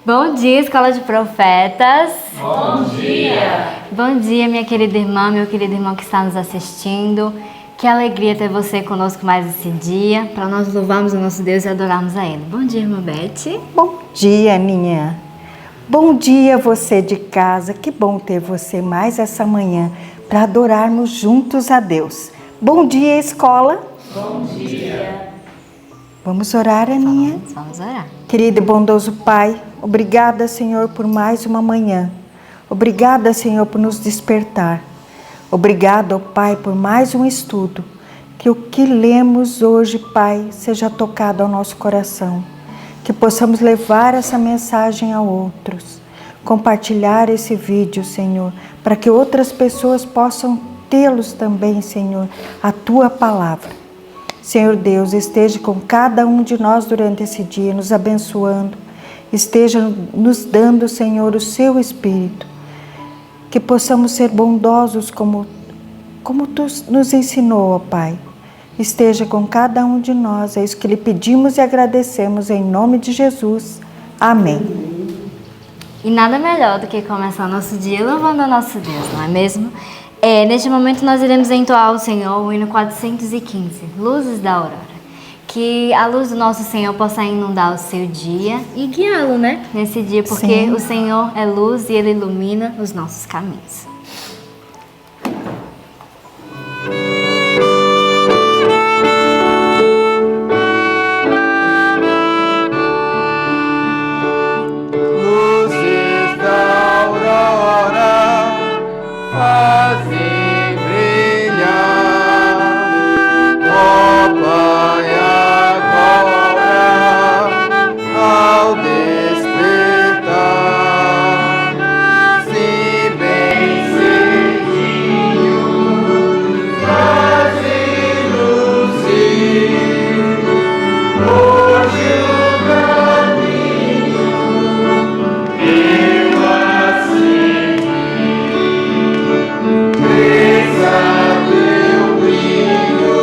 Bom dia, Escola de Profetas. Bom dia. Bom dia, minha querida irmã, meu querido irmão que está nos assistindo. Que alegria ter você conosco mais esse dia, para nós louvarmos o nosso Deus e adorarmos a Ele. Bom dia, irmã Beth. Bom dia, Aninha. Bom dia, você de casa. Que bom ter você mais essa manhã para adorarmos juntos a Deus. Bom dia, escola. Bom dia. Vamos orar, Aninha? Vamos orar. Querido e bondoso Pai, obrigada, Senhor, por mais uma manhã. Obrigada, Senhor, por nos despertar. Obrigada, ó Pai, por mais um estudo. Que o que lemos hoje, Pai, seja tocado ao nosso coração. Que possamos levar essa mensagem a outros. Compartilhar esse vídeo, Senhor, para que outras pessoas possam tê-los também, Senhor, a Tua palavra. Senhor Deus, esteja com cada um de nós durante esse dia, nos abençoando. Esteja nos dando, Senhor, o Seu Espírito. Que possamos ser bondosos como Tu nos ensinou, ó Pai. Esteja com cada um de nós. É isso que lhe pedimos e agradecemos em nome de Jesus. Amém. E nada melhor do que começar o nosso dia louvando o nosso Deus, não é mesmo? Neste momento nós iremos entoar ao Senhor o hino 415, Luzes da Aurora. Que a luz do nosso Senhor possa inundar o seu dia e guiá-lo, né? Nesse dia, porque Sim. O Senhor é luz e Ele ilumina os nossos caminhos. Luzes da aurora fazem brilhar, ó Pai, agora ao despertar, se bem cedinho fazem luzir hoje o caminho. Eu assim cresça teu brilho,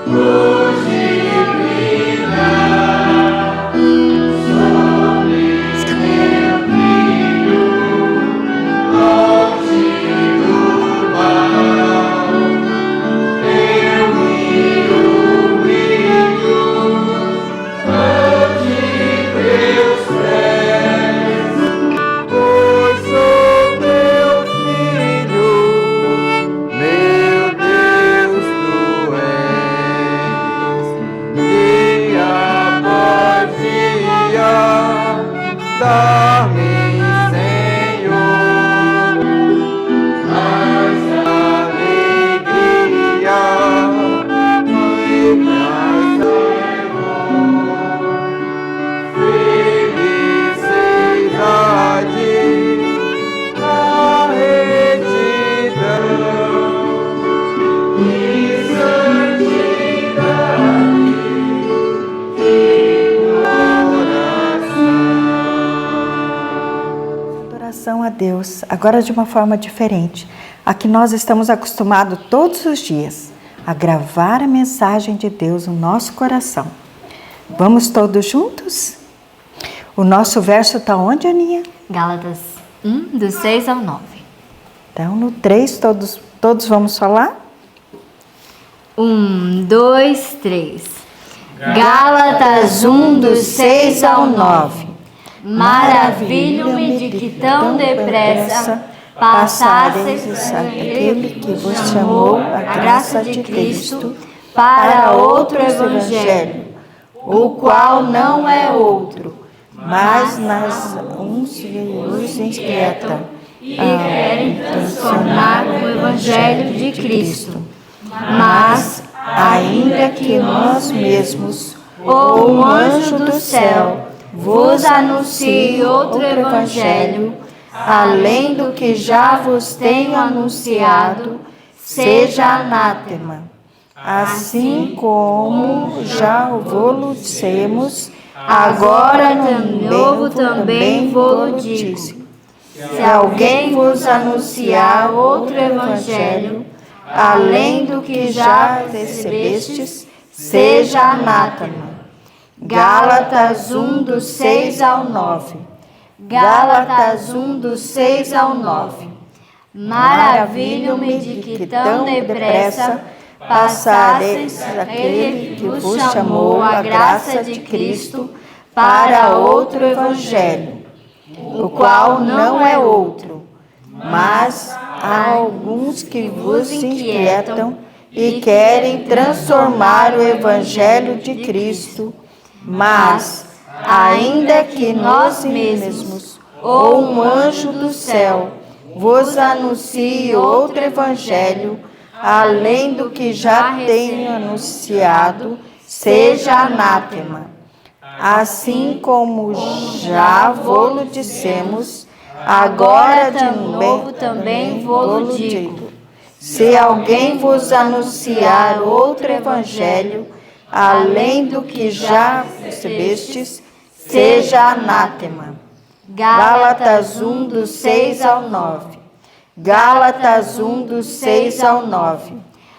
hoje brilhar sobre teu filho, longe do mal. Eu brilho ante teus pés, pois sou teu filho, meu Deus, tu és. Dia após dia, dá-me, Senhor, mais alegria e mais amor. Felicidade, a retidão e santidade de coração. Adoração a Deus, agora de uma forma diferente. A que nós estamos acostumados todos os dias a gravar a mensagem de Deus no nosso coração. Vamos todos juntos? O nosso verso está onde, Aninha? Gálatas 1, do 6 ao 9. Então, no 3, todos vamos falar? 1, 2, 3. Gálatas 1, do 6 ao 9. Maravilho-me de que tão depressa passasseis aquele que vos chamou a graça de Cristo para outro evangelho, o qual não é outro, mas nas uns os inquieta e querem transtornar o evangelho de Cristo. Mas, ainda que nós mesmos ou um anjo do céu vos anuncie outro evangelho, além do que já vos tenho anunciado, seja anátema. Assim como já vou dissemos, Agora de novo também vou digo. Se alguém vos anunciar outro evangelho, além do que já recebestes, seja anátema. Gálatas 1, do 6 ao 9. Gálatas 1, do 6 ao 9. Maravilho-me de que tão depressa passasseis aquele que vos chamou a graça de Cristo para outro evangelho, o qual não é outro, mas há alguns que vos inquietam e querem transformar o evangelho de Cristo, mas, ainda que nós mesmos ou um anjo do céu vos anuncie outro evangelho, além do que já tenho anunciado, seja anátema. Assim como já vô-lo dissemos, agora de novo também vô-lo digo. Se alguém vos anunciar outro evangelho, além do que já recebestes, seja anátema. Gálatas 1, do 6 ao 9. Gálatas 1, do 6 ao 9.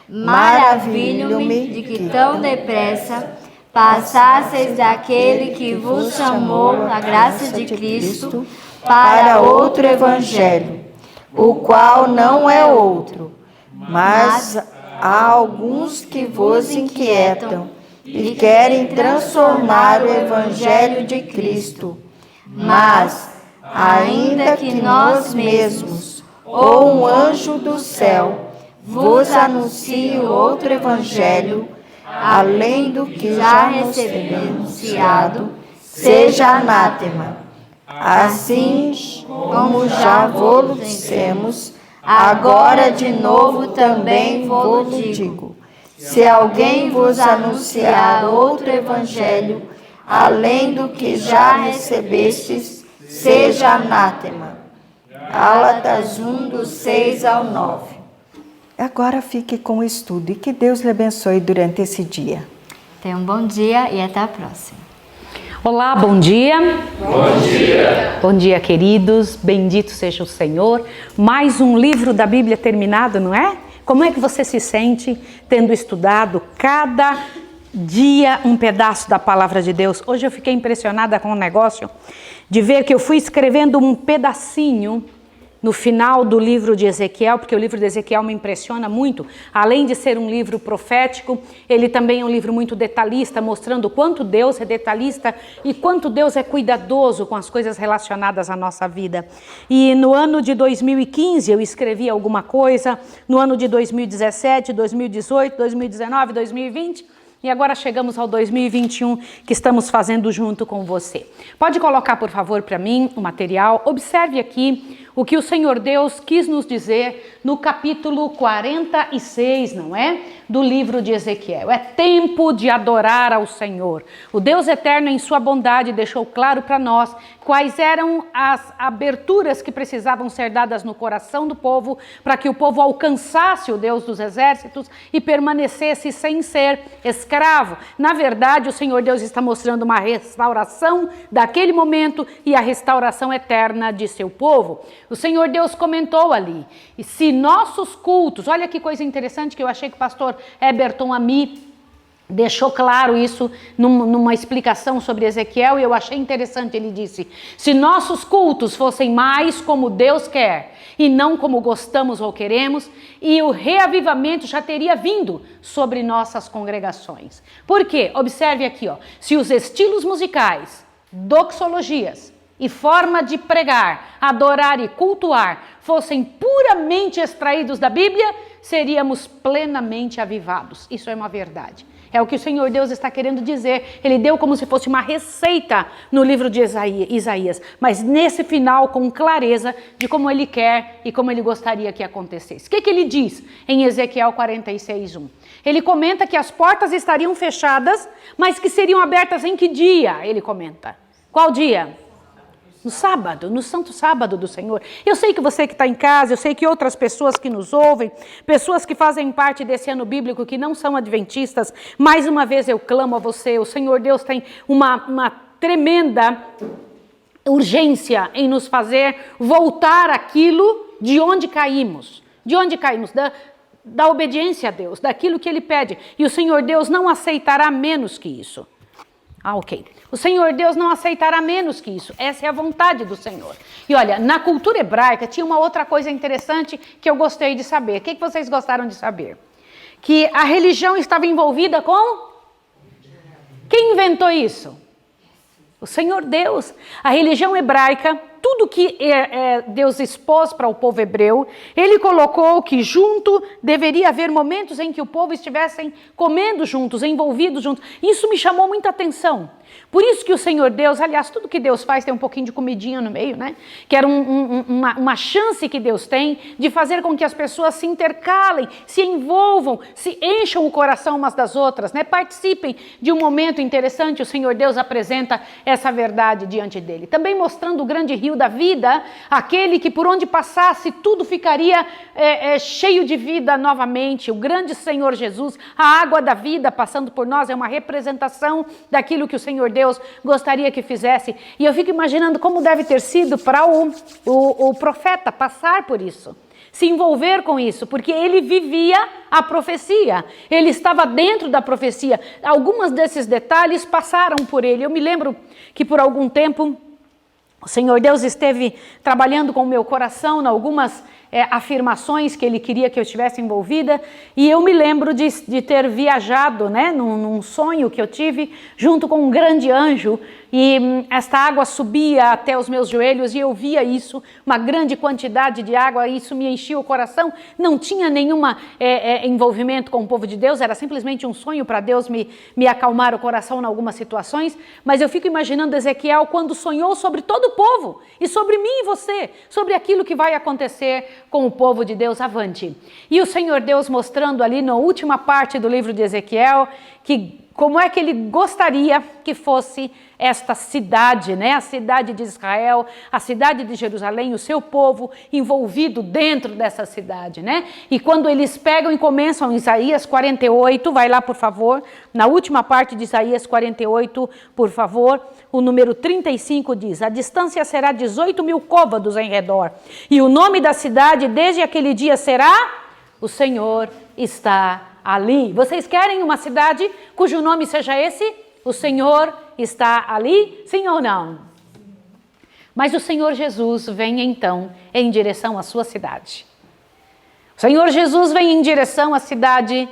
Maravilho-me de que tão depressa passasseis daquele que vos chamou a graça de Cristo para outro evangelho, o qual não é outro, mas há alguns que vos inquietam e querem transformar o evangelho de Cristo, mas, ainda que nós mesmos ou um anjo do céu vos anuncie outro evangelho, além do que já recebemos anunciado, seja anátema. Assim como já vô-lo dissemos, agora de novo também vô-lo digo. Se alguém vos anunciar outro evangelho, além do que já recebestes, seja anátema. Gálatas 1, do 6 ao 9. Agora fique com o estudo e que Deus lhe abençoe durante esse dia. Tenha um bom dia e até a próxima. Olá, bom dia. Bom dia. Bom dia, queridos. Bendito seja o Senhor. Mais um livro da Bíblia terminado, não é? Como é que você se sente tendo estudado cada dia um pedaço da palavra de Deus? Hoje eu fiquei impressionada com o negócio de ver que eu fui escrevendo um pedacinho no final do livro de Ezequiel, porque o livro de Ezequiel me impressiona muito. Além de ser um livro profético, ele também é um livro muito detalhista, mostrando quanto Deus é detalhista e quanto Deus é cuidadoso com as coisas relacionadas à nossa vida. E no ano de 2015 eu escrevi alguma coisa, no ano de 2017, 2018, 2019, 2020... E agora chegamos ao 2021 que estamos fazendo junto com você. Pode colocar, por favor, para mim o material. Observe aqui o que o Senhor Deus quis nos dizer no capítulo 46, não é? Do livro de Ezequiel. É tempo de adorar ao Senhor. O Deus eterno, em sua bondade, deixou claro para nós quais eram as aberturas que precisavam ser dadas no coração do povo para que o povo alcançasse o Deus dos exércitos e permanecesse sem ser escravo. Na verdade, o Senhor Deus está mostrando uma restauração daquele momento e a restauração eterna de seu povo. O Senhor Deus comentou ali, e se nossos cultos, olha que coisa interessante que eu achei que o pastor Eberton Ami deixou claro isso numa explicação sobre Ezequiel, e eu achei interessante. Ele disse: se nossos cultos fossem mais como Deus quer e não como gostamos ou queremos, e o reavivamento já teria vindo sobre nossas congregações. Por quê? Observe aqui, ó, se os estilos musicais, doxologias e forma de pregar, adorar e cultuar fossem puramente extraídos da Bíblia, seríamos plenamente avivados. Isso é uma verdade. É o que o Senhor Deus está querendo dizer. Ele deu como se fosse uma receita no livro de Isaías, mas nesse final com clareza de como ele quer e como ele gostaria que acontecesse. O que ele diz em Ezequiel 46:1? Ele comenta que as portas estariam fechadas, mas que seriam abertas em que dia? Ele comenta. Qual dia? No sábado, no santo sábado do Senhor. Eu sei que você que está em casa, eu sei que outras pessoas que nos ouvem, pessoas que fazem parte desse ano bíblico que não são adventistas, mais uma vez eu clamo a você, o Senhor Deus tem uma tremenda urgência em nos fazer voltar aquilo de onde caímos. De onde caímos? Da obediência a Deus, daquilo que Ele pede. E o Senhor Deus não aceitará menos que isso. Ok. O Senhor Deus não aceitará menos que isso. Essa é a vontade do Senhor. E olha, na cultura hebraica tinha uma outra coisa interessante que eu gostei de saber. O que vocês gostaram de saber? Que a religião estava envolvida com... Quem inventou isso? O Senhor Deus. A religião hebraica, tudo que Deus expôs para o povo hebreu, ele colocou que junto deveria haver momentos em que o povo estivessem comendo juntos, envolvidos juntos. Isso me chamou muita atenção. Por isso que o Senhor Deus, aliás, tudo que Deus faz tem um pouquinho de comidinha no meio, né? Que era uma chance que Deus tem de fazer com que as pessoas se intercalem, se envolvam, se encham o coração umas das outras, né? Participem de um momento interessante. O Senhor Deus apresenta essa verdade diante dele. Também mostrando o grande rio da vida, aquele que por onde passasse tudo ficaria cheio de vida novamente. O grande Senhor Jesus, a água da vida passando por nós é uma representação daquilo que o Senhor Deus gostaria que fizesse. E eu fico imaginando como deve ter sido para o profeta passar por isso, se envolver com isso, porque ele vivia a profecia, ele estava dentro da profecia. Alguns desses detalhes passaram por ele. Eu me lembro que por algum tempo o Senhor Deus esteve trabalhando com o meu coração em algumas afirmações que ele queria que eu estivesse envolvida, e eu me lembro de ter viajado, né, num sonho que eu tive junto com um grande anjo, e esta água subia até os meus joelhos e eu via isso, uma grande quantidade de água, e isso me enchia o coração. Não tinha nenhum envolvimento com o povo de Deus, era simplesmente um sonho para Deus me acalmar o coração em algumas situações, mas eu fico imaginando Ezequiel quando sonhou sobre todo o povo, e sobre mim e você, sobre aquilo que vai acontecer com o povo de Deus avante. E o Senhor Deus mostrando ali na última parte do livro de Ezequiel, que como é que ele gostaria que fosse esta cidade, né? A cidade de Israel, a cidade de Jerusalém, o seu povo envolvido dentro dessa cidade, né? E quando eles pegam e começam em Isaías 48, vai lá por favor, na última parte de Isaías 48, por favor, o número 35 diz: a distância será 18.000 côvados em redor, e o nome da cidade desde aquele dia será: o Senhor está ali. Vocês querem uma cidade cujo nome seja esse? O Senhor está ali? Sim ou não? Mas o Senhor Jesus vem então em direção à sua cidade. O Senhor Jesus vem em direção à cidade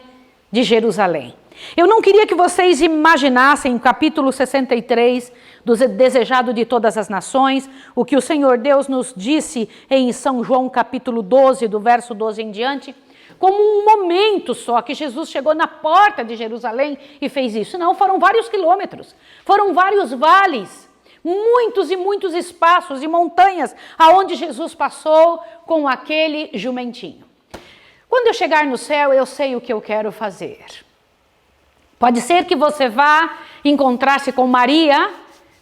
de Jerusalém. Eu não queria que vocês imaginassem o capítulo 63 do Desejado de Todas as Nações, o que o Senhor Deus nos disse em São João capítulo 12, do verso 12 em diante, como um momento só que Jesus chegou na porta de Jerusalém e fez isso. Não, foram vários quilômetros, foram vários vales, muitos e muitos espaços e montanhas aonde Jesus passou com aquele jumentinho. Quando eu chegar no céu, eu sei o que eu quero fazer. Pode ser que você vá encontrar-se com Maria,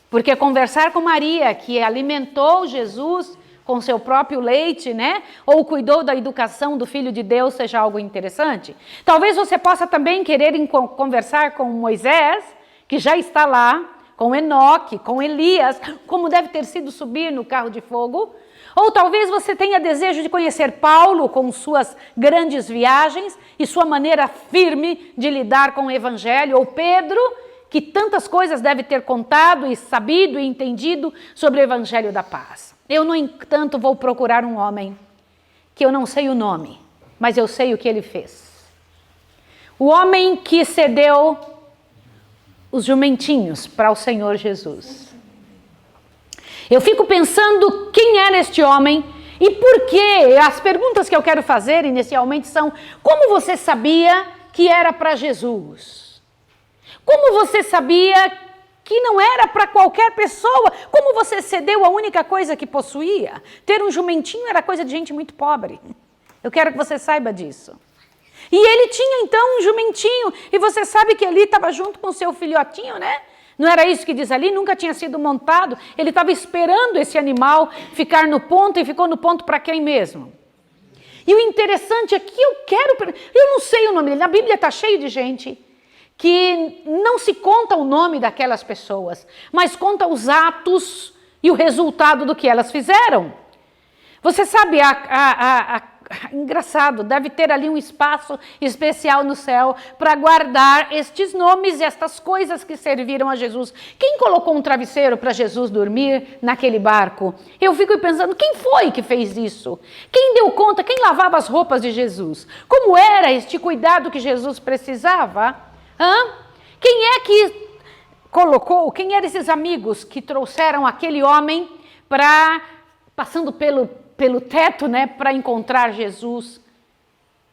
porque conversar com Maria, que alimentou Jesus com seu próprio leite, né? Ou cuidou da educação do Filho de Deus, seja algo interessante. Talvez você possa também querer conversar com Moisés, que já está lá, com Enoque, com Elias, como deve ter sido subir no carro de fogo. Ou talvez você tenha desejo de conhecer Paulo com suas grandes viagens e sua maneira firme de lidar com o Evangelho, ou Pedro, que tantas coisas deve ter contado e sabido e entendido sobre o Evangelho da paz. Eu, no entanto, vou procurar um homem que eu não sei o nome, mas eu sei o que ele fez. O homem que cedeu os jumentinhos para o Senhor Jesus. Eu fico pensando quem era este homem e por quê. As perguntas que eu quero fazer inicialmente são: como você sabia que era para Jesus? Como você sabia que não era para qualquer pessoa? Como você cedeu a única coisa que possuía? Ter um jumentinho era coisa de gente muito pobre. Eu quero que você saiba disso. E ele tinha então um jumentinho, e você sabe que ali estava junto com o seu filhotinho, né? Não era isso que diz ali? Nunca tinha sido montado. Ele estava esperando esse animal ficar no ponto, e ficou no ponto para quem mesmo? E o interessante é que eu não sei o nome dele. Na Bíblia está cheio de gente que não se conta o nome daquelas pessoas, mas conta os atos e o resultado do que elas fizeram. Você sabe, engraçado, deve ter ali um espaço especial no céu para guardar estes nomes e estas coisas que serviram a Jesus. Quem colocou um travesseiro para Jesus dormir naquele barco? Eu fico pensando, quem foi que fez isso? Quem deu conta? Quem lavava as roupas de Jesus? Como era este cuidado que Jesus precisava? Quem é que colocou? Quem eram esses amigos que trouxeram aquele homem passando pelo teto, né, para encontrar Jesus?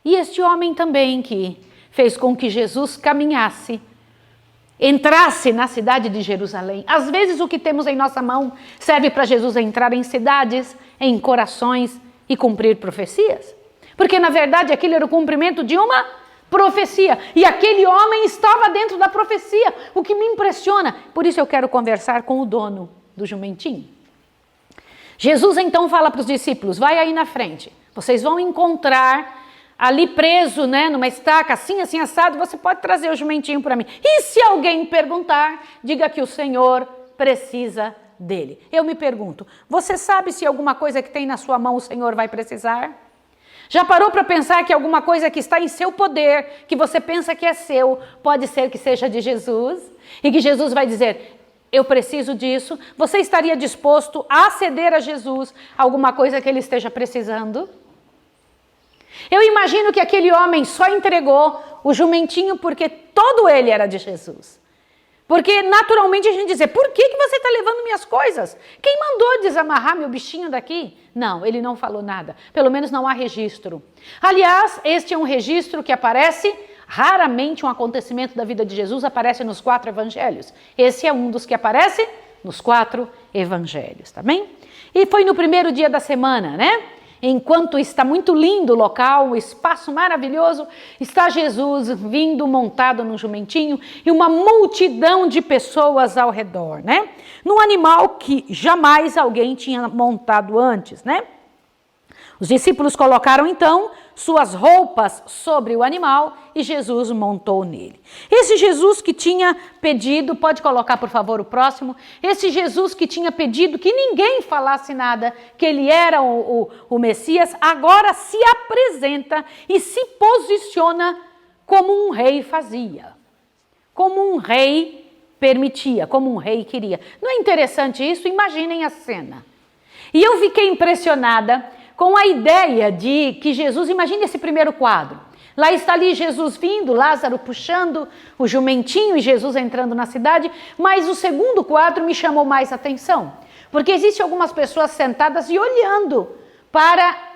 E este homem também que fez com que Jesus caminhasse, entrasse na cidade de Jerusalém. Às vezes o que temos em nossa mão serve para Jesus entrar em cidades, em corações e cumprir profecias. Porque na verdade aquilo era o cumprimento de uma profecia. E aquele homem estava dentro da profecia, o que me impressiona. Por isso eu quero conversar com o dono do jumentinho. Jesus então fala para os discípulos, vai aí na frente, vocês vão encontrar ali preso, né, numa estaca, assim, assim, assado, você pode trazer o jumentinho para mim. E se alguém perguntar, diga que o Senhor precisa dele. Eu me pergunto, você sabe se alguma coisa que tem na sua mão o Senhor vai precisar? Já parou para pensar que alguma coisa que está em seu poder, que você pensa que é seu, pode ser que seja de Jesus? E que Jesus vai dizer, eu preciso disso. Você estaria disposto a ceder a Jesus alguma coisa que ele esteja precisando? Eu imagino que aquele homem só entregou o jumentinho porque todo ele era de Jesus. Porque naturalmente a gente diz, por que você está levando minhas coisas? Quem mandou desamarrar meu bichinho daqui? Não, ele não falou nada. Pelo menos não há registro. Aliás, este é um registro que aparece, raramente um acontecimento da vida de Jesus aparece nos 4 evangelhos. Esse é um dos que aparece nos 4 evangelhos, tá bem? E foi no primeiro dia da semana, né? Enquanto está muito lindo o local, o espaço maravilhoso, está Jesus vindo montado num jumentinho e uma multidão de pessoas ao redor, né? Num animal que jamais alguém tinha montado antes, né? Os discípulos colocaram então suas roupas sobre o animal e Jesus montou nele. Esse Jesus que tinha pedido, pode colocar por favor o próximo, esse Jesus que tinha pedido que ninguém falasse nada, que ele era o Messias, agora se apresenta e se posiciona como um rei fazia, como um rei permitia, como um rei queria. Não é interessante isso? Imaginem a cena. E eu fiquei impressionada com a ideia de que Jesus, imagine esse primeiro quadro, lá está ali Jesus vindo, Lázaro puxando o jumentinho e Jesus entrando na cidade, mas o segundo quadro me chamou mais atenção, porque existem algumas pessoas sentadas e olhando para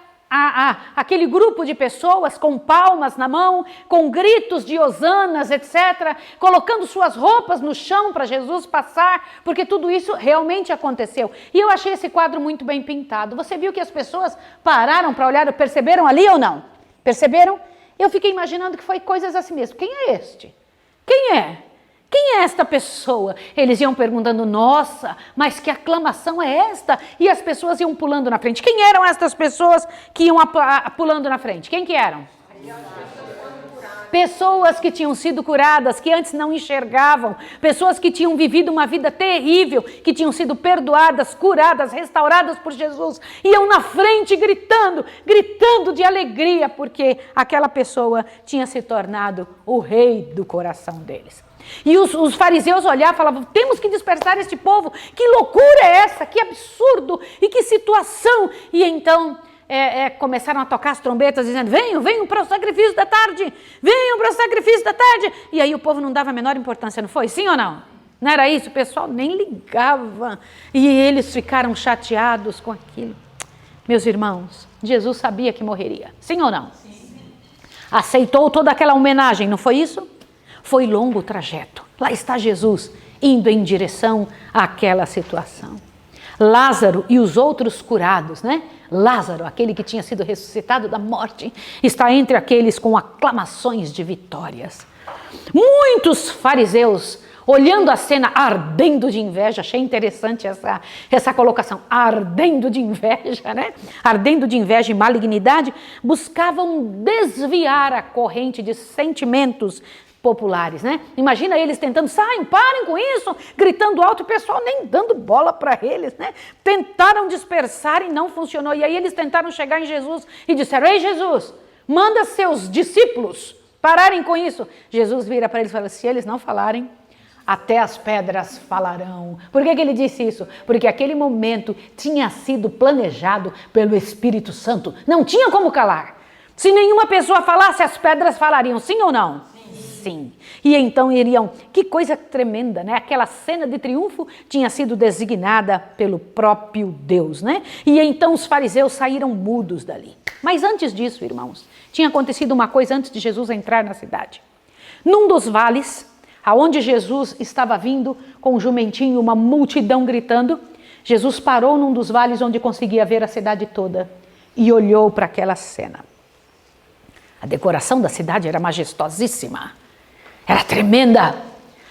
aquele grupo de pessoas com palmas na mão, com gritos de hosanas, etc., colocando suas roupas no chão para Jesus passar, porque tudo isso realmente aconteceu. E eu achei esse quadro muito bem pintado. Você viu que as pessoas pararam para olhar, perceberam ali ou não? Perceberam? Eu fiquei imaginando que foi coisas assim mesmo. Quem é este? Quem é? Quem é esta pessoa? Eles iam perguntando, nossa, mas que aclamação é esta? E as pessoas iam pulando na frente. Quem eram estas pessoas que iam pulando na frente? Quem que eram? Pessoas que tinham sido curadas, que antes não enxergavam, pessoas que tinham vivido uma vida terrível, que tinham sido perdoadas, curadas, restauradas por Jesus, iam na frente gritando, gritando de alegria, porque aquela pessoa tinha se tornado o rei do coração deles. E os fariseus olhavam e falavam, temos que dispersar este povo, que loucura é essa, que absurdo e que situação. E então começaram a tocar as trombetas dizendo, venham para o sacrifício da tarde, venham para o sacrifício da tarde. E aí o povo não dava a menor importância, não foi? Sim ou não? Não era isso? O pessoal nem ligava e eles ficaram chateados com aquilo. Meus irmãos, Jesus sabia que morreria, sim ou não? Sim. Aceitou toda aquela homenagem, não foi isso? Foi longo o trajeto. Lá está Jesus indo em direção àquela situação. Lázaro e os outros curados, né? Lázaro, aquele que tinha sido ressuscitado da morte, está entre aqueles com aclamações de vitórias. Muitos fariseus, olhando a cena, ardendo de inveja, achei interessante essa colocação, ardendo de inveja, né? Ardendo de inveja e malignidade, buscavam desviar a corrente de sentimentos populares, né? Imagina eles tentando, saem, parem com isso, gritando alto, e o pessoal nem dando bola para eles, né? Tentaram dispersar e não funcionou. E aí eles tentaram chegar em Jesus e disseram: ei, Jesus, manda seus discípulos pararem com isso. Jesus vira para eles e fala: se eles não falarem, até as pedras falarão. Por que ele disse isso? Porque aquele momento tinha sido planejado pelo Espírito Santo. Não tinha como calar. Se nenhuma pessoa falasse, as pedras falariam, sim ou não? Sim. E então iriam, que coisa tremenda, né? Aquela cena de triunfo tinha sido designada pelo próprio Deus, né? E então os fariseus saíram mudos dali. Mas antes disso, irmãos, tinha acontecido uma coisa antes de Jesus entrar na cidade. Num dos vales, aonde Jesus estava vindo com um jumentinho, uma multidão gritando, Jesus parou num dos vales onde conseguia ver a cidade toda e olhou para aquela cena. A decoração da cidade era majestosíssima, era tremenda,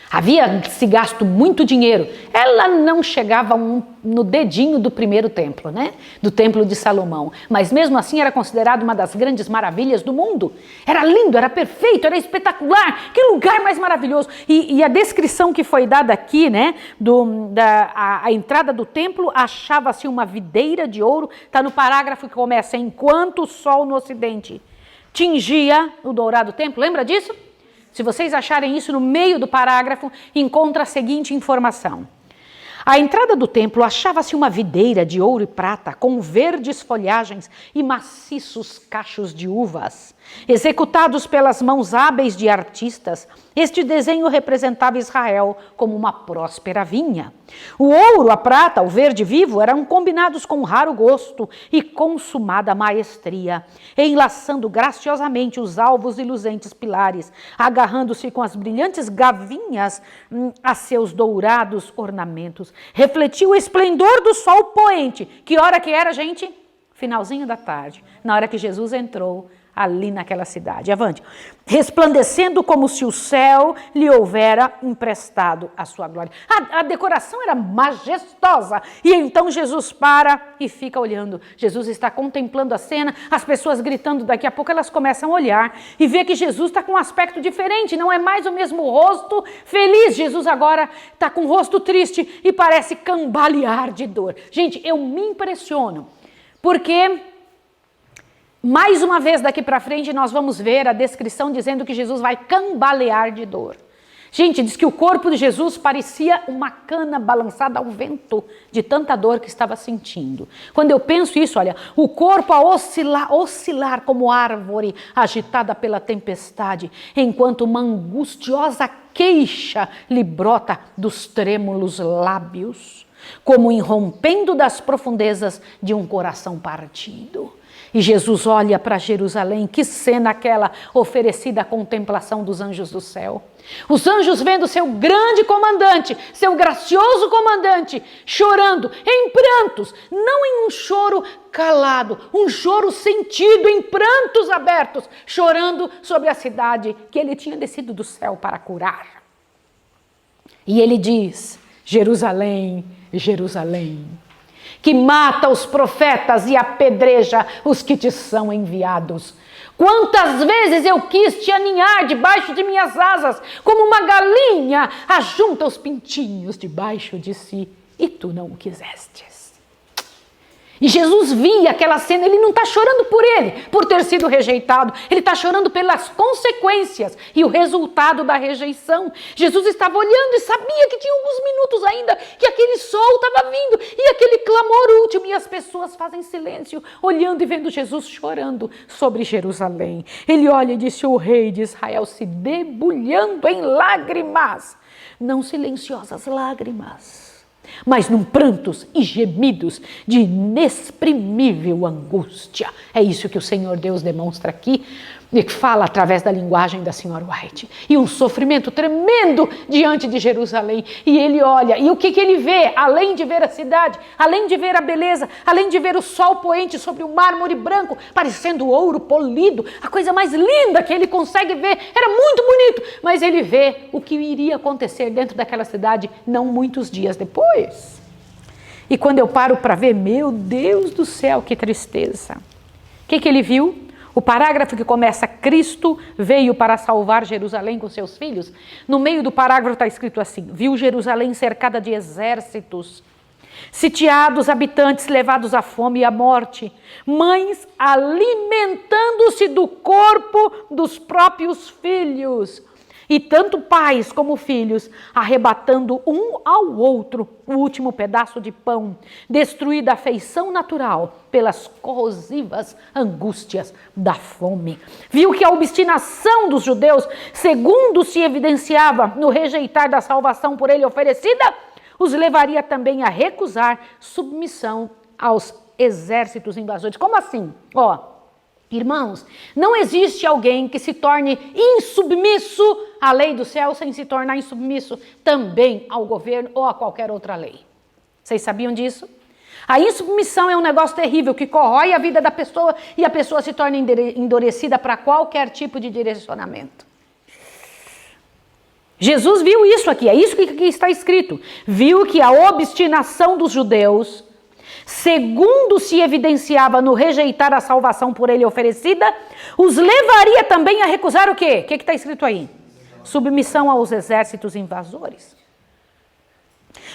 havia se gasto muito dinheiro. Ela não chegava no dedinho do primeiro templo, né? Do templo de Salomão, mas mesmo assim era considerado uma das grandes maravilhas do mundo. Era lindo, era perfeito, era espetacular, que lugar mais maravilhoso. E a descrição que foi dada aqui, né? A entrada do templo, achava-se uma videira de ouro, está no parágrafo que começa: enquanto o sol no ocidente tingia o dourado templo. Lembra disso? Se vocês acharem isso no meio do parágrafo, encontra a seguinte informação: à entrada do templo achava-se uma videira de ouro e prata, com verdes folhagens e maciços cachos de uvas. Executados pelas mãos hábeis de artistas, este desenho representava Israel como uma próspera vinha. O ouro, a prata, o verde vivo eram combinados com raro gosto e consumada maestria, enlaçando graciosamente os alvos e luzentes pilares, agarrando-se com as brilhantes gavinhas a seus dourados ornamentos. Refletiu o esplendor do sol poente. Que hora que era, gente? Finalzinho da tarde, na hora que Jesus entrou ali naquela cidade. Avante. Resplandecendo como se o céu lhe houvera emprestado a sua glória. A decoração era majestosa. E então Jesus para e fica olhando. Jesus está contemplando a cena, as pessoas gritando, daqui a pouco elas começam a olhar e vê que Jesus está com um aspecto diferente, não é mais o mesmo rosto feliz. Jesus agora está com um rosto triste e parece cambalear de dor. Gente, eu me impressiono, porque mais uma vez daqui para frente nós vamos ver a descrição dizendo que Jesus vai cambalear de dor. Gente, diz que o corpo de Jesus parecia uma cana balançada ao vento de tanta dor que estava sentindo. Quando eu penso isso, olha, o corpo a oscilar como árvore agitada pela tempestade, enquanto uma angustiosa queixa lhe brota dos trêmulos lábios, como irrompendo das profundezas de um coração partido. E Jesus olha para Jerusalém, que cena aquela oferecida à contemplação dos anjos do céu. Os anjos vendo seu grande comandante, seu gracioso comandante, chorando em prantos, não em um choro calado, um choro sentido em prantos abertos, chorando sobre a cidade que ele tinha descido do céu para curar. E ele diz: Jerusalém, Jerusalém, que mata os profetas e apedreja os que te são enviados. Quantas vezes eu quis te aninhar debaixo de minhas asas, como uma galinha ajunta os pintinhos debaixo de si, e tu não o quisestes. E Jesus via aquela cena, ele não está chorando por ele, por ter sido rejeitado, ele está chorando pelas consequências e o resultado da rejeição. Jesus estava olhando e sabia que tinha alguns minutos ainda, que aquele sol estava vindo, e aquele clamor último, e as pessoas fazem silêncio, olhando e vendo Jesus chorando sobre Jerusalém. Ele olha e disse: o rei de Israel se debulhando em lágrimas, não silenciosas lágrimas, mas num prantos e gemidos de inexprimível angústia. É isso que o Senhor Deus demonstra aqui, e que fala através da linguagem da senhora White. E um sofrimento tremendo diante de Jerusalém. E ele olha, e o que ele vê? Além de ver a cidade, além de ver a beleza, além de ver o sol poente sobre o mármore branco, parecendo ouro polido, a coisa mais linda que ele consegue ver, era muito bonito, mas ele vê o que iria acontecer dentro daquela cidade não muitos dias depois. E quando eu paro para ver, meu Deus do céu, que tristeza. O que ele viu? O parágrafo que começa Cristo veio para salvar Jerusalém com seus filhos. No meio do parágrafo está escrito assim: viu Jerusalém cercada de exércitos, sitiados, habitantes levados à fome e à morte, mães alimentando-se do corpo dos próprios filhos, e tanto pais como filhos arrebatando um ao outro o último pedaço de pão, destruída a afeição natural pelas corrosivas angústias da fome. Viu que a obstinação dos judeus, segundo se evidenciava no rejeitar da salvação por ele oferecida, os levaria também a recusar submissão aos exércitos invasores. Como assim? Irmãos, não existe alguém que se torne insubmisso à lei do céu sem se tornar insubmisso também ao governo ou a qualquer outra lei. Vocês sabiam disso? A insubmissão é um negócio terrível que corrói a vida da pessoa e a pessoa se torna endurecida para qualquer tipo de direcionamento. Jesus viu isso aqui, é isso que aqui está escrito. Viu que a obstinação dos judeus, segundo se evidenciava no rejeitar a salvação por ele oferecida, os levaria também a recusar o quê? O que está escrito aí? Submissão aos exércitos invasores.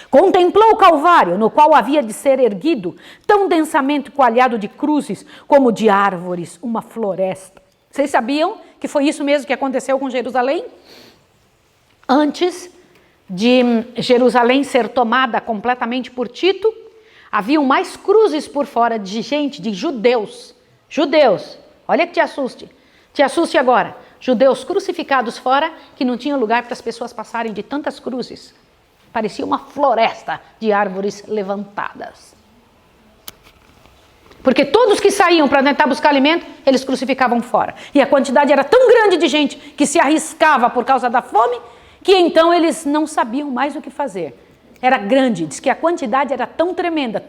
Contemplou o Calvário, no qual havia de ser erguido, tão densamente coalhado de cruzes como de árvores, uma floresta. Vocês sabiam que foi isso mesmo que aconteceu com Jerusalém? Antes de Jerusalém ser tomada completamente por Tito, haviam mais cruzes por fora de gente, de judeus. Judeus, olha que te assuste agora. Judeus crucificados fora, que não tinha lugar para as pessoas passarem de tantas cruzes. Parecia uma floresta de árvores levantadas. Porque todos que saíam para tentar buscar alimento, eles crucificavam fora. E a quantidade era tão grande de gente que se arriscava por causa da fome, que então eles não sabiam mais o que fazer. Era grande, diz que a quantidade era tão tremenda,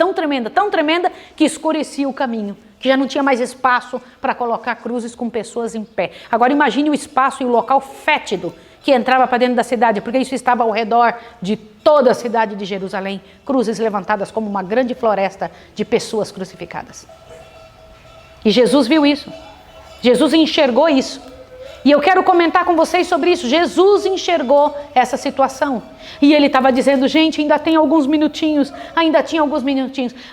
que escurecia o caminho, que já não tinha mais espaço para colocar cruzes com pessoas em pé. Agora imagine o espaço e o local fétido que entrava para dentro da cidade, porque isso estava ao redor de toda a cidade de Jerusalém, cruzes levantadas como uma grande floresta de pessoas crucificadas. E Jesus viu isso, Jesus enxergou isso. E eu quero comentar com vocês sobre isso. Jesus enxergou essa situação. E ele estava dizendo, gente, ainda tinha alguns minutinhos.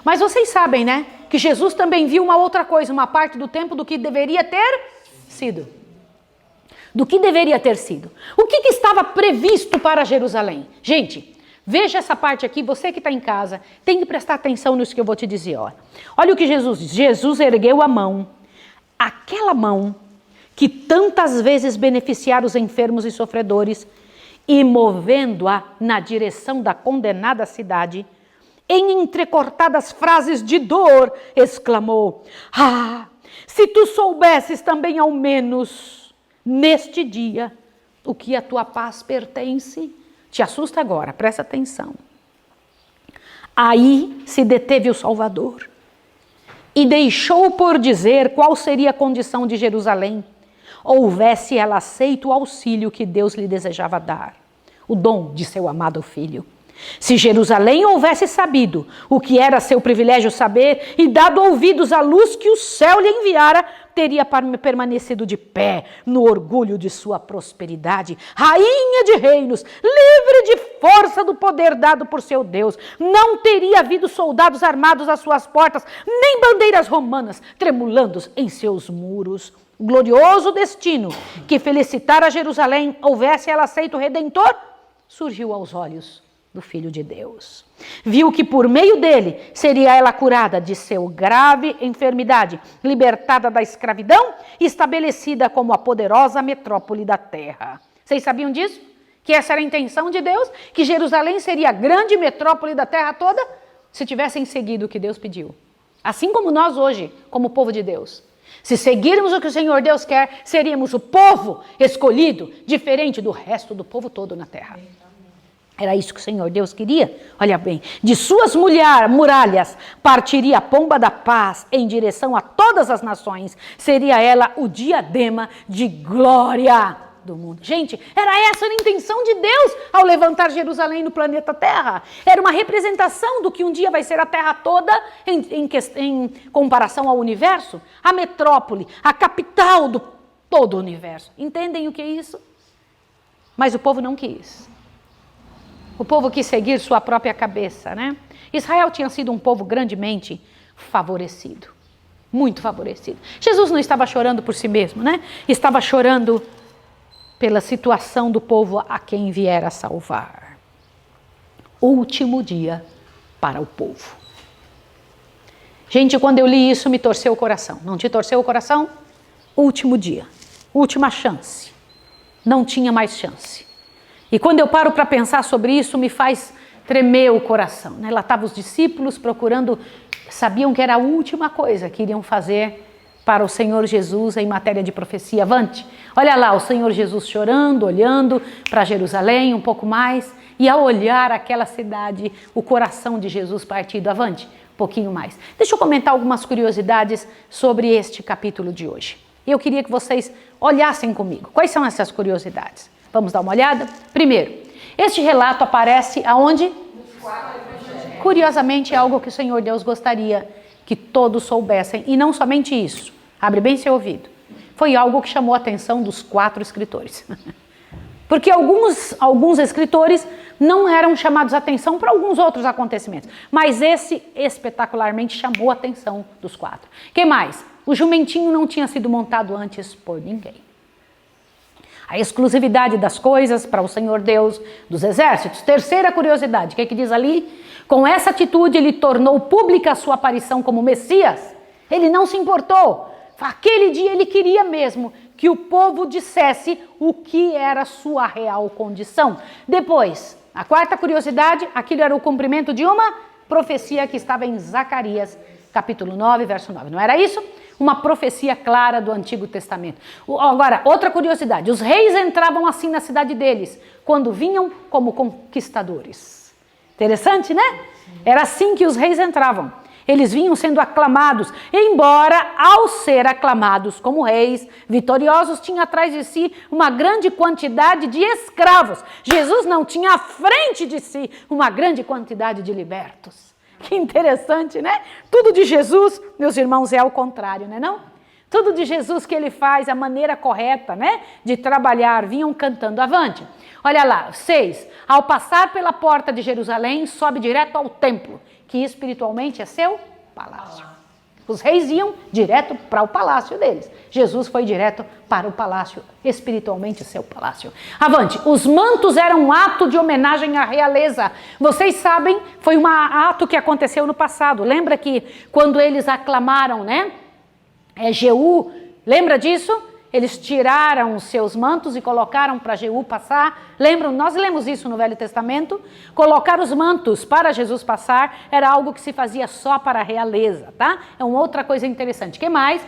Mas vocês sabem, né? Que Jesus também viu uma outra coisa, uma parte do tempo do que deveria ter sido. Do que deveria ter sido. O que estava previsto para Jerusalém? Gente, veja essa parte aqui, você que está em casa, tem que prestar atenção nisso que eu vou te dizer. Olha o que Jesus diz. Jesus ergueu a mão, aquela mão que tantas vezes beneficiara os enfermos e sofredores, e movendo-a na direção da condenada cidade, em entrecortadas frases de dor, exclamou: ah, se tu soubesses também ao menos, neste dia, o que a tua paz pertence. Te assusta agora, presta atenção. Aí se deteve o Salvador, e deixou por dizer qual seria a condição de Jerusalém, houvesse ela aceito o auxílio que Deus lhe desejava dar, o dom de seu amado Filho. Se Jerusalém houvesse sabido o que era seu privilégio saber e dado ouvidos à luz que o céu lhe enviara, teria permanecido de pé no orgulho de sua prosperidade, rainha de reinos, livre de força do poder dado por seu Deus. Não teria havido soldados armados às suas portas, nem bandeiras romanas tremulando em seus muros. O glorioso destino que felicitara Jerusalém, houvesse ela aceito o Redentor, surgiu aos olhos do Filho de Deus. Viu que por meio dele seria ela curada de seu grave enfermidade, libertada da escravidão e estabelecida como a poderosa metrópole da terra. Vocês sabiam disso? Que essa era a intenção de Deus? Que Jerusalém seria a grande metrópole da terra toda? Se tivessem seguido o que Deus pediu. Assim como nós hoje, como povo de Deus. Se seguirmos o que o Senhor Deus quer, seríamos o povo escolhido, diferente do resto do povo todo na terra. Era isso que o Senhor Deus queria? Olha bem, de suas muralhas partiria a pomba da paz em direção a todas as nações. Seria ela o diadema de glória do mundo. Gente, era essa a intenção de Deus ao levantar Jerusalém no planeta Terra. Era uma representação do que um dia vai ser a Terra toda em comparação ao universo. A metrópole, a capital do todo o universo. Entendem o que é isso? Mas o povo não quis. O povo quis seguir sua própria cabeça, né? Israel tinha sido um povo grandemente favorecido. Muito favorecido. Jesus não estava chorando por si mesmo, né? Estava chorando pela situação do povo a quem viera salvar. Último dia para o povo. Gente, quando eu li isso, me torceu o coração. Não te torceu o coração? Último dia. Última chance. Não tinha mais chance. E quando eu paro para pensar sobre isso, me faz tremer o coração, né? Lá estavam os discípulos procurando, sabiam que era a última coisa que iriam fazer para o Senhor Jesus em matéria de profecia. Avante, olha lá o Senhor Jesus chorando, olhando para Jerusalém um pouco mais, e ao olhar aquela cidade, o coração de Jesus partido. Avante, um pouquinho mais. Deixa eu comentar algumas curiosidades sobre este capítulo de hoje. Eu queria que vocês olhassem comigo. Quais são essas curiosidades? Vamos dar uma olhada? Primeiro, este relato aparece aonde? Curiosamente, é algo que o Senhor Deus gostaria que todos soubessem. E não somente isso. Abre bem seu ouvido. Foi algo que chamou a atenção dos 4 escritores. Porque alguns escritores não eram chamados a atenção para alguns outros acontecimentos. Mas esse espetacularmente chamou a atenção dos 4. Quem mais? O jumentinho não tinha sido montado antes por ninguém. A exclusividade das coisas para o Senhor Deus dos exércitos. Terceira curiosidade, o que diz ali? Com essa atitude ele tornou pública a sua aparição como Messias. Ele não se importou. Aquele dia ele queria mesmo que o povo dissesse o que era sua real condição. Depois, a quarta curiosidade, aquilo era o cumprimento de uma profecia que estava em Zacarias, capítulo 9, verso 9. Não era isso? Uma profecia clara do Antigo Testamento. Agora, outra curiosidade. Os reis entravam assim na cidade deles, quando vinham como conquistadores. Interessante, né? Era assim que os reis entravam. Eles vinham sendo aclamados, embora, ao ser aclamados como reis, vitoriosos, tinha atrás de si uma grande quantidade de escravos. Jesus não tinha à frente de si uma grande quantidade de libertos. Que interessante, né? Tudo de Jesus, meus irmãos, é ao contrário, né não? Tudo de Jesus que ele faz, a maneira correta, né? De trabalhar, vinham cantando avante. Olha lá, 6. Ao passar pela porta de Jerusalém, sobe direto ao templo, que espiritualmente é seu palácio. Os reis iam direto para o palácio deles. Jesus foi direto para o palácio, espiritualmente seu palácio. Avante, os mantos eram um ato de homenagem à realeza. Vocês sabem, foi um ato que aconteceu no passado. Lembra que quando eles aclamaram, né? Jeú, lembra disso? Eles tiraram os seus mantos e colocaram para Jeú passar. Lembram? Nós lemos isso no Velho Testamento. Colocar os mantos para Jesus passar era algo que se fazia só para a realeza, tá? É uma outra coisa interessante. O que mais?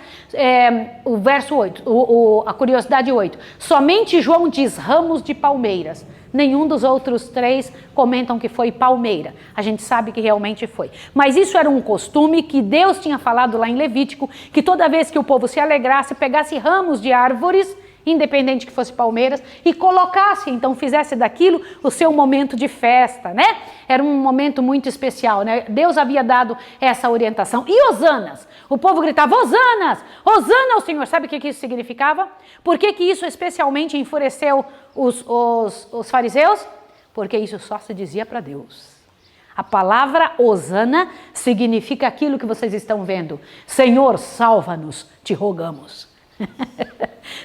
O verso 8, a curiosidade 8. Somente João diz ramos de palmeiras. Nenhum dos outros 3 comentam que foi palmeira. A gente sabe que realmente foi. Mas isso era um costume que Deus tinha falado lá em Levítico, que toda vez que o povo se alegrasse, pegasse ramos de árvores, independente que fosse palmeiras, e colocasse, então fizesse daquilo o seu momento de festa, né? Era um momento muito especial, né? Deus havia dado essa orientação. E hosanas? O povo gritava, hosanas! Hosana ao Senhor! Sabe o que isso significava? Por que isso especialmente enfureceu os fariseus? Porque isso só se dizia para Deus. A palavra hosana significa aquilo que vocês estão vendo. Senhor, salva-nos, te rogamos.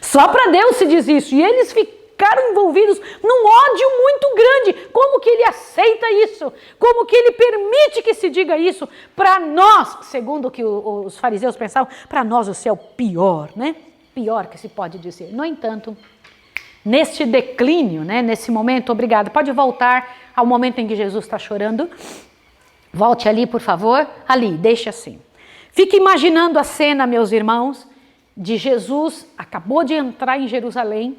Só para Deus se diz isso. E eles ficaram envolvidos num ódio muito grande. Como que ele aceita isso? Como que ele permite que se diga isso? Para nós, segundo o que os fariseus pensavam, para nós isso é o pior, né? Pior que se pode dizer. No entanto, neste declínio, né, nesse momento, obrigada, pode voltar ao momento em que Jesus está chorando. Volte ali, por favor. Ali, deixe assim. Fique imaginando a cena, meus irmãos, de Jesus, acabou de entrar em Jerusalém,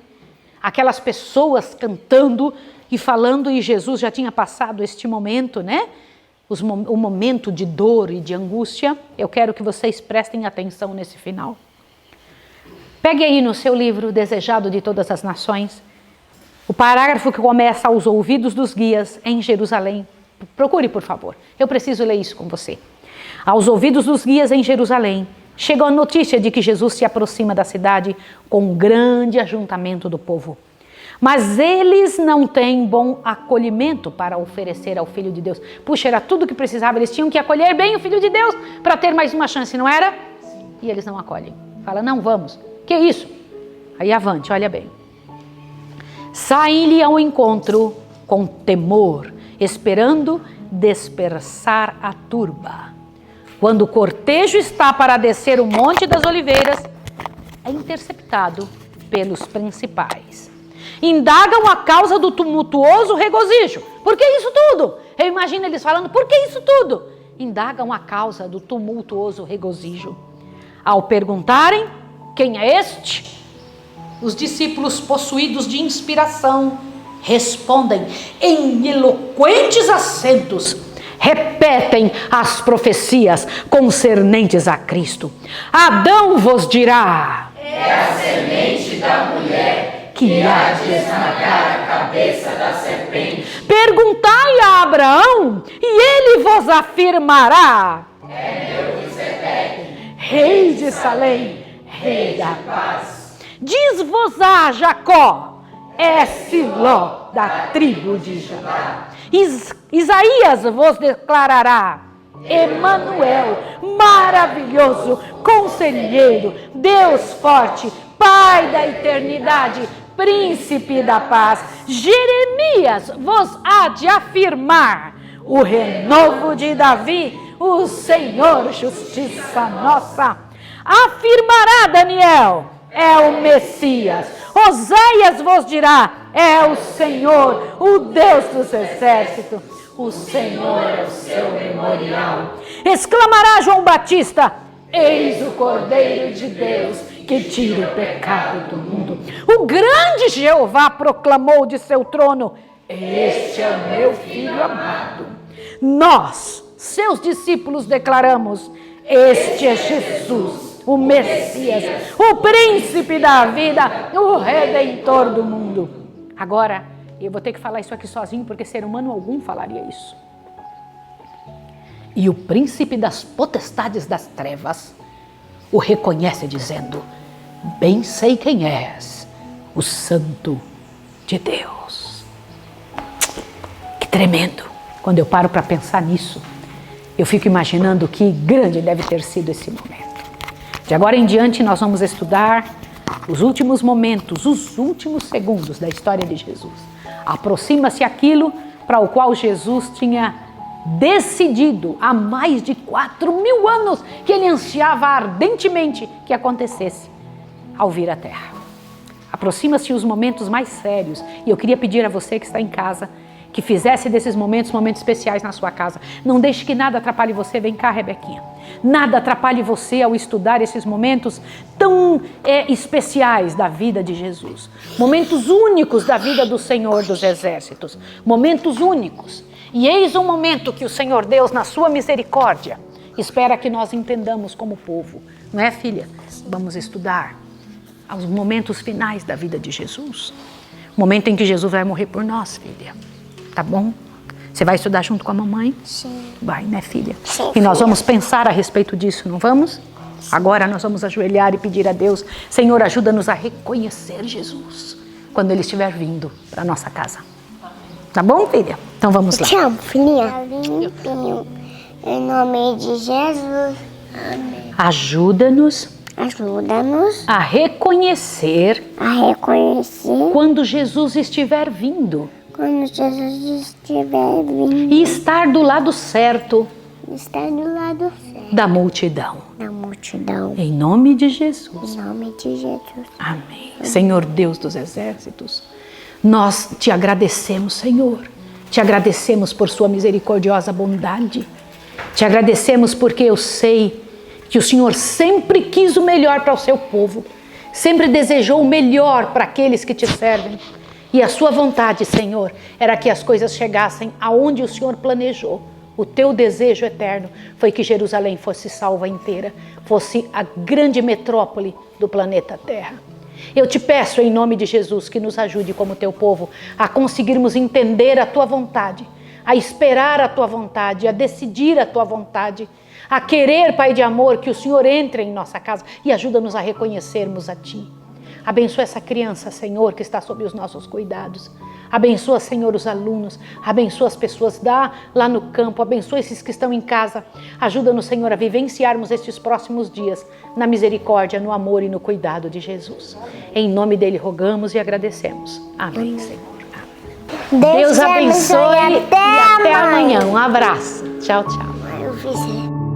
aquelas pessoas cantando e falando, e Jesus já tinha passado este momento, né? O momento de dor e de angústia. Eu quero que vocês prestem atenção nesse final. Pegue aí no seu livro Desejado de Todas as Nações, o parágrafo que começa aos ouvidos dos guias em Jerusalém. Procure, por favor. Eu preciso ler isso com você. Aos ouvidos dos guias em Jerusalém, chegou a notícia de que Jesus se aproxima da cidade com um grande ajuntamento do povo. Mas eles não têm bom acolhimento para oferecer ao Filho de Deus. Puxa, era tudo que precisava. Eles tinham que acolher bem o Filho de Deus para ter mais uma chance, não era? E eles não acolhem. Fala, não, vamos. Que isso? Aí avante, olha bem. Saem-lhe ao encontro com temor, esperando dispersar a turba. Quando o cortejo está para descer o Monte das Oliveiras, é interceptado pelos principais. Indagam a causa do tumultuoso regozijo. Por que isso tudo? Eu imagino eles falando, por que isso tudo? Indagam a causa do tumultuoso regozijo. Ao perguntarem, quem é este? Os discípulos, possuídos de inspiração, respondem em eloquentes acentos, repetem as profecias concernentes a Cristo. Adão vos dirá: é a semente da mulher que há de esmagar a cabeça da serpente. Perguntai a Abraão, e ele vos afirmará: É Melquisedeque, Rei de Salém, Rei da paz. Diz-vos-á Jacó, é Siló da tribo de Judá. Isaías vos declarará: Emanuel, maravilhoso, conselheiro, Deus forte, Pai da eternidade, príncipe da paz. Jeremias vos há de afirmar: o renovo de Davi, o Senhor justiça nossa. Afirmará Daniel: é o Messias. Oséias vos dirá: é o Senhor, o Deus dos exércitos. O Senhor é o seu memorial. Exclamará João Batista: eis o Cordeiro de Deus que tira o pecado do mundo. O grande Jeová proclamou de seu trono: este é o meu Filho amado. Nós, seus discípulos, declaramos: este é Jesus, o Messias, o príncipe da vida, o redentor do mundo. Agora, eu vou ter que falar isso aqui sozinho, porque ser humano algum falaria isso. E o príncipe das potestades das trevas o reconhece dizendo: bem sei quem és, o Santo de Deus. Que tremendo. Quando eu paro para pensar nisso, eu fico imaginando que grande deve ter sido esse momento. De agora em diante nós vamos estudar os últimos momentos, os últimos segundos da história de Jesus. Aproxima-se aquilo para o qual Jesus tinha decidido há mais de 4.000 anos, que ele ansiava ardentemente que acontecesse ao vir à Terra. Aproxima-se os momentos mais sérios, e eu queria pedir a você que está em casa que fizesse desses momentos especiais na sua casa. Não deixe que nada atrapalhe você. Vem cá, Rebequinha. Nada atrapalhe você ao estudar esses momentos tão especiais da vida de Jesus. Momentos únicos da vida do Senhor dos Exércitos. Momentos únicos. E eis um momento que o Senhor Deus, na sua misericórdia, espera que nós entendamos como povo. Não é, filha? Vamos estudar os momentos finais da vida de Jesus. O momento em que Jesus vai morrer por nós, filha. Tá bom? Você vai estudar junto com a mamãe? Sim. Vai, né, filha? Sim, e nós filha. vamos pensar a respeito disso, não vamos? Sim. Agora nós vamos ajoelhar e pedir a Deus: Senhor, ajuda-nos a reconhecer Jesus quando Ele estiver vindo para a nossa casa. Tá bom, filha? Então vamos lá. Te amo, filhinha. Limpinho. Em nome de Jesus. Amém. Ajuda-nos a reconhecer quando Jesus estiver vindo. Quando Jesus estiver vindo. E estar do lado certo. Estar do lado certo. Da multidão. Em nome de Jesus. Em nome de Jesus. Amém. Senhor Deus dos exércitos, nós te agradecemos, Senhor. Te agradecemos por sua misericordiosa bondade. Te agradecemos porque eu sei que o Senhor sempre quis o melhor para o seu povo. Sempre desejou o melhor para aqueles que te servem. E a sua vontade, Senhor, era que as coisas chegassem aonde o Senhor planejou, O teu desejo eterno foi que Jerusalém fosse salva inteira, fosse a grande metrópole do planeta Terra. Eu te peço em nome de Jesus que nos ajude como teu povo a conseguirmos entender a tua vontade, a esperar a tua vontade, a decidir a tua vontade, a querer, Pai de amor, que o Senhor entre em nossa casa e ajuda-nos a reconhecermos a Ti. Abençoa essa criança, Senhor, que está sob os nossos cuidados. Abençoa, Senhor, os alunos. Abençoa as pessoas lá no campo. Abençoa esses que estão em casa. Ajuda-nos, Senhor, a vivenciarmos estes próximos dias na misericórdia, no amor e no cuidado de Jesus. Em nome dele rogamos e agradecemos. Amém, Senhor. Deus abençoe e até amanhã. Um abraço. Tchau, tchau.